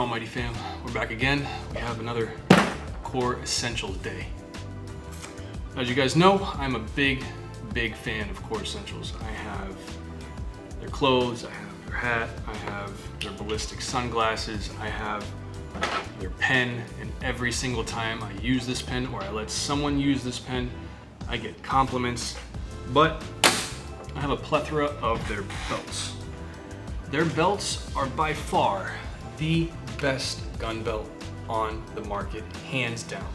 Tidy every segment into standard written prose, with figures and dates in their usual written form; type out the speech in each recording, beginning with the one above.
on, Mighty Fam? We're back again. We have another Core Essentials day. As you guys know, I'm a big fan of Core Essentials. I have their clothes, I have their hat, I have their ballistic sunglasses, I have their pen, and every single time I use this pen or I let someone use this pen, I get compliments. But I have a plethora of their belts. Their belts are by far the best gun belt on the market, hands down.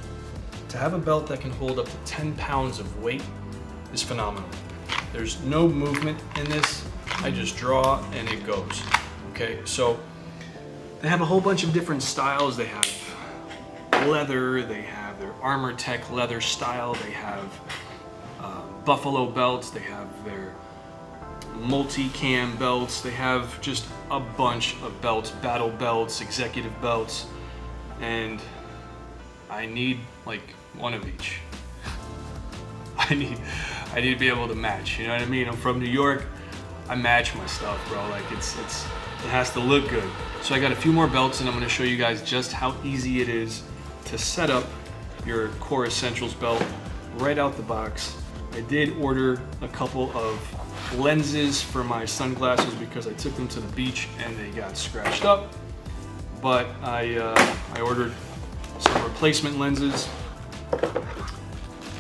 To have a belt that can hold up to 10 pounds of weight is phenomenal. There's no movement in this. I just draw and it goes. Okay, so they have a whole bunch of different styles. They have leather, they have their Armor Tech leather style, they have buffalo belts, they have their multi-cam belts, they have just a bunch of belts, battle belts, executive belts, and I need like one of each. I need to be able to match, you know what I mean? I'm from New York, I match my stuff, bro. Like it has to look good. So I got a few more belts and I'm gonna show you guys just how easy it is to set up your Core Essentials belt right out the box. I did order a couple of lenses for my sunglasses because I took them to the beach and they got scratched up. But I ordered some replacement lenses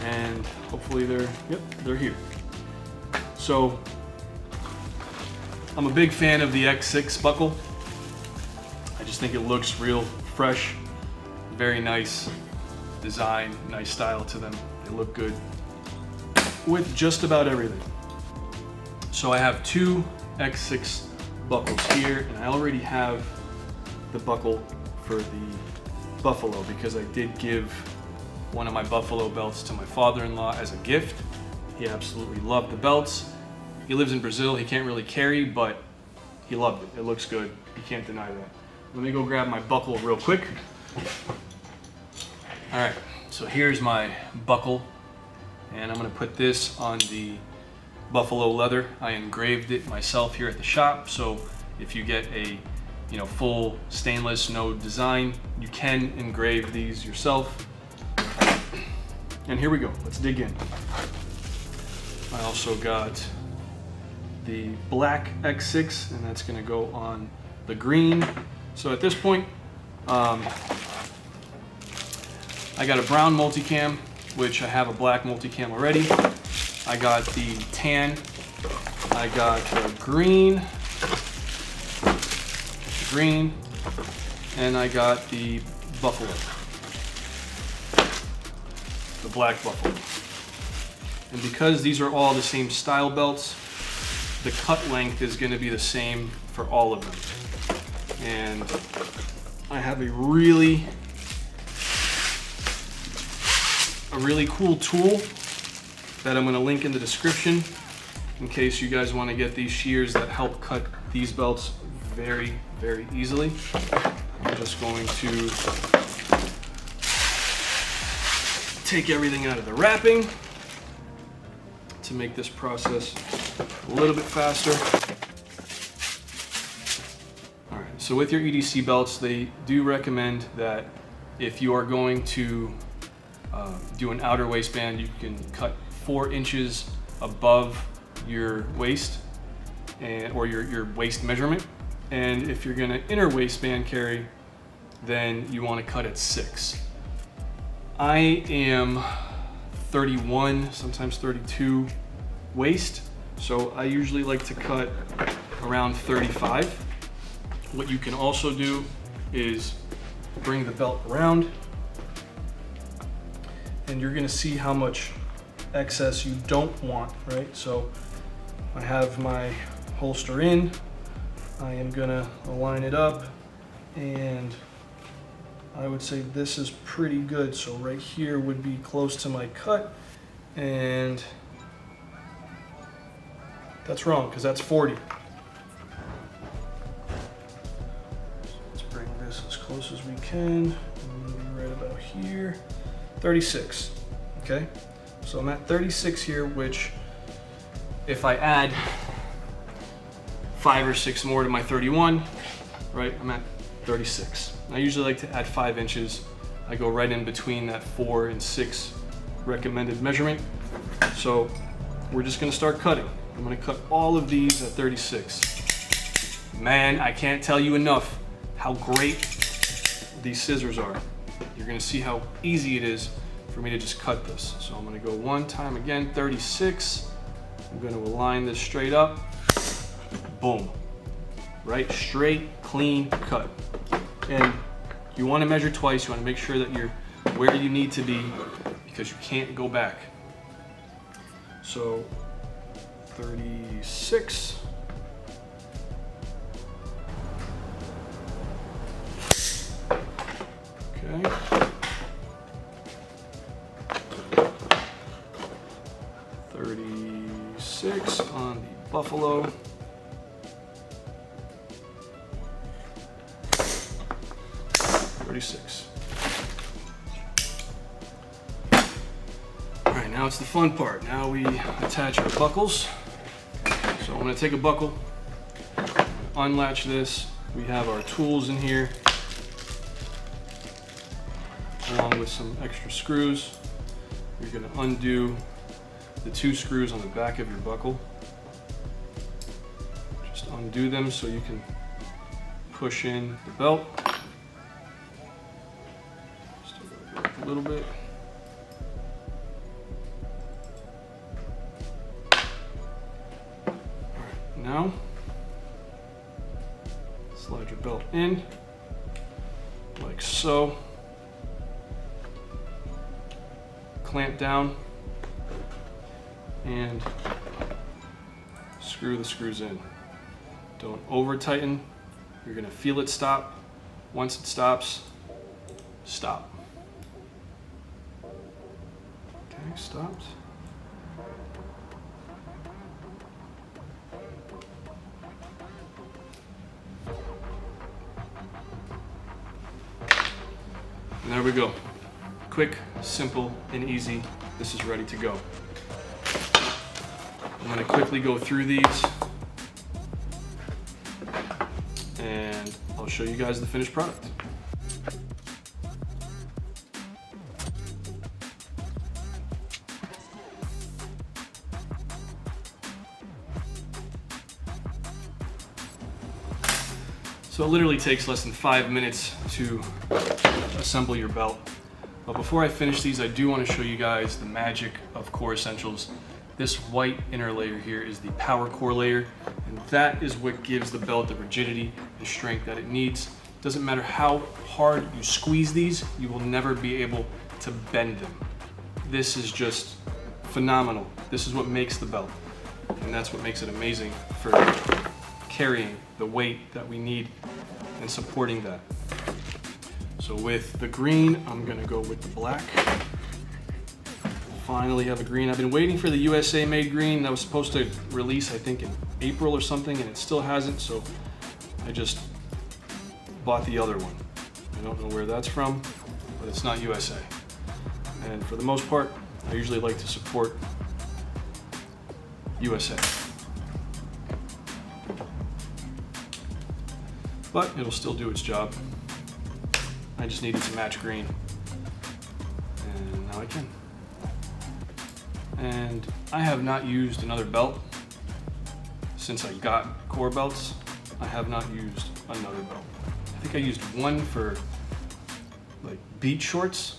and hopefully they're here. So I'm a big fan of the X6 buckle. I just think it looks real fresh, very nice design, nice style to them. They look good with just about everything. So I have two X6 buckles here, and I already have the buckle for the Buffalo because I did give one of my Buffalo belts to my father-in-law as a gift. He absolutely loved the belts. He lives in Brazil, he can't really carry, but he loved it. It looks good, you can't deny that. Let me go grab my buckle real quick. All right, so here's my buckle, and I'm gonna put this on the buffalo leather. I engraved it myself here at the shop, so if you get a full stainless, no design, you can engrave these yourself. And here we go, let's dig in. I also got the black X6, and that's gonna go on the green. So at this point, I got a brown multicam, which I have a black multicam already. I got the tan, I got the green, and I got the buffalo, the black buffalo. And because these are all the same style belts, the cut length is going to be the same for all of them. And I have a really cool tool that I'm going to link in the description in case you guys want to get these shears that help cut these belts very easily. I'm just going to take everything out of the wrapping to make this process a little bit faster. All right, so with your EDC belts, they do recommend that if you are going to do an outer waistband, you can cut 4 inches above your waist or your waist measurement. And if you're gonna inner waistband carry, then you wanna cut at 6. I am 31, sometimes 32 waist, so I usually like to cut around 35. What you can also do is bring the belt around, and you're gonna see how much excess you don't want, right? So I have my holster in, I am gonna align it up, and I would say this is pretty good. So right here would be close to my cut, and that's wrong because that's 40. Let's bring this as close as we can, maybe right about here. 36, okay? So I'm at 36 here, which if I add 5 or 6 more to my 31, right, I'm at 36. I usually like to add 5 inches. I go right in between that 4 and 6 recommended measurement. So we're just gonna start cutting. I'm gonna cut all of these at 36. Man, I can't tell you enough how great these scissors are. You're gonna see how easy it is for me to just cut this. So I'm gonna go one time again, 36. I'm gonna align this straight up. Boom. Right, straight, clean cut. And you wanna measure twice. You wanna make sure that you're where you need to be because you can't go back. So 36. Okay. 36 on the buffalo. 36. All right, now it's the fun part. Now we attach our buckles. So I'm gonna take a buckle, unlatch this. We have our tools in here, along with some extra screws. You're gonna undo the 2 screws on the back of your buckle. Just undo them so you can push in the belt. Still gotta go up a little bit. Now, slide your belt in, like so. Clamp down and screw the screws in. Don't over tighten. You're gonna feel it stop. Once it stops, stop. Okay, stopped. And there we go. Quick, simple, and easy. This is ready to go. I'm gonna quickly go through these and I'll show you guys the finished product. So it literally takes less than 5 minutes to assemble your belt. But before I finish these, I do want to show you guys the magic of Core Essentials. This white inner layer here is the power core layer, and that is what gives the belt the rigidity and strength that it needs. Doesn't matter how hard you squeeze these, you will never be able to bend them. This is just phenomenal. This is what makes the belt, and that's what makes it amazing for carrying the weight that we need and supporting that. So with the green, I'm gonna go with the black. Finally have a green. I've been waiting for the USA made green that was supposed to release, I think in April or something, and it still hasn't, so I just bought the other one. I don't know where that's from, but it's not USA. And for the most part, I usually like to support USA. But it'll still do its job. I just needed to match green, and now I can. And I have not used another belt since I got Core belts. I have not used another belt. I think I used one for like beach shorts,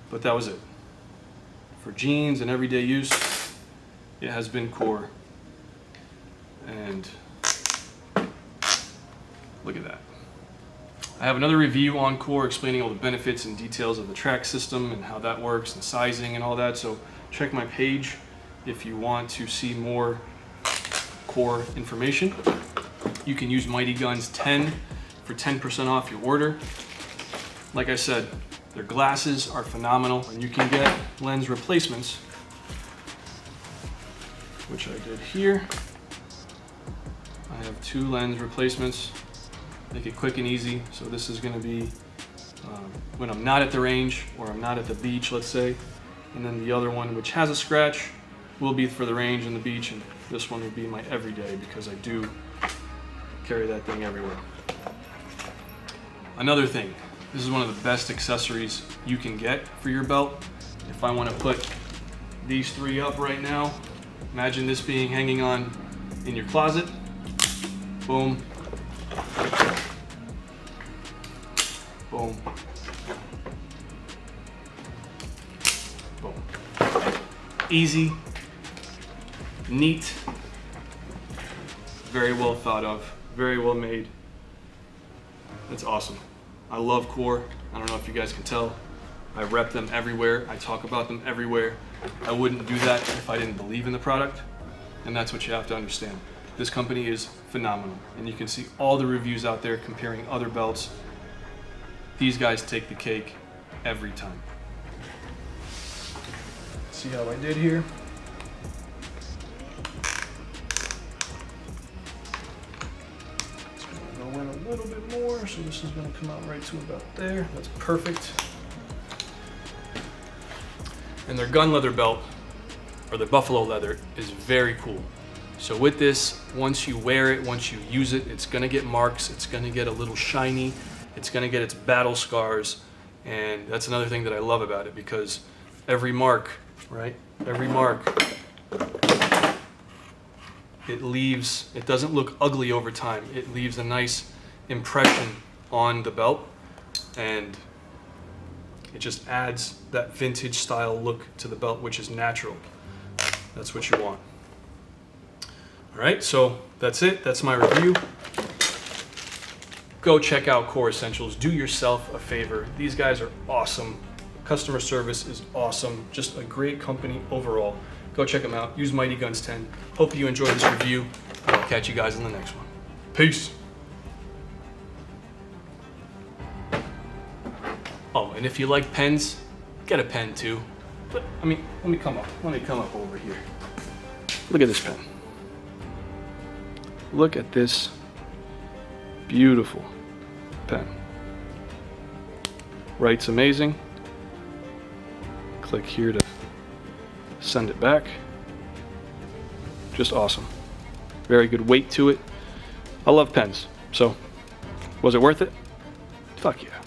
but that was it. For jeans and everyday use, it has been Core. And look at that. I have another review on Core explaining all the benefits and details of the track system and how that works and sizing and all that. So check my page if you want to see more Core information. You can use Mighty Guns 10 for 10% off your order. Like I said, their glasses are phenomenal, and you can get lens replacements, which I did here. I have 2 lens replacements. Make it quick and easy. So this is going to be when I'm not at the range or I'm not at the beach, let's say. And then the other one, which has a scratch, will be for the range and the beach. And this one will be my everyday because I do carry that thing everywhere. Another thing, this is one of the best accessories you can get for your belt. If I want to put these three up right now, imagine this being hanging on in your closet. Boom. Boom. Boom. Easy, neat, very well thought of, very well made. That's awesome. I love Core. I don't know if you guys can tell. I rep them everywhere. I talk about them everywhere. I wouldn't do that if I didn't believe in the product. And that's what you have to understand. This company is phenomenal. And you can see all the reviews out there comparing other belts. These guys take the cake every time. See how I did here? It's gonna go in a little bit more, so this is gonna come out right to about there. That's perfect. And their gun leather belt, or the buffalo leather, is very cool. So with this, once you wear it, once you use it, it's gonna get marks, it's gonna get a little shiny, it's gonna get its battle scars, and that's another thing that I love about it, because every mark, right? Every mark, it doesn't look ugly over time. It leaves a nice impression on the belt, and it just adds that vintage style look to the belt, which is natural. That's what you want. All right, so that's it. That's my review. Go check out Core Essentials. Do yourself a favor. These guys are awesome. Customer service is awesome. Just a great company overall. Go check them out. Use Mighty Guns 10. Hope you enjoyed this review. I'll catch you guys in the next one. Peace. Oh, and if you like pens, get a pen too. But I mean, let me come up over here. Look at this pen. Look at this beautiful pen. Writes amazing. Click here to send it back. Just awesome. Very good weight to it. I love pens. So, was it worth it? Fuck yeah.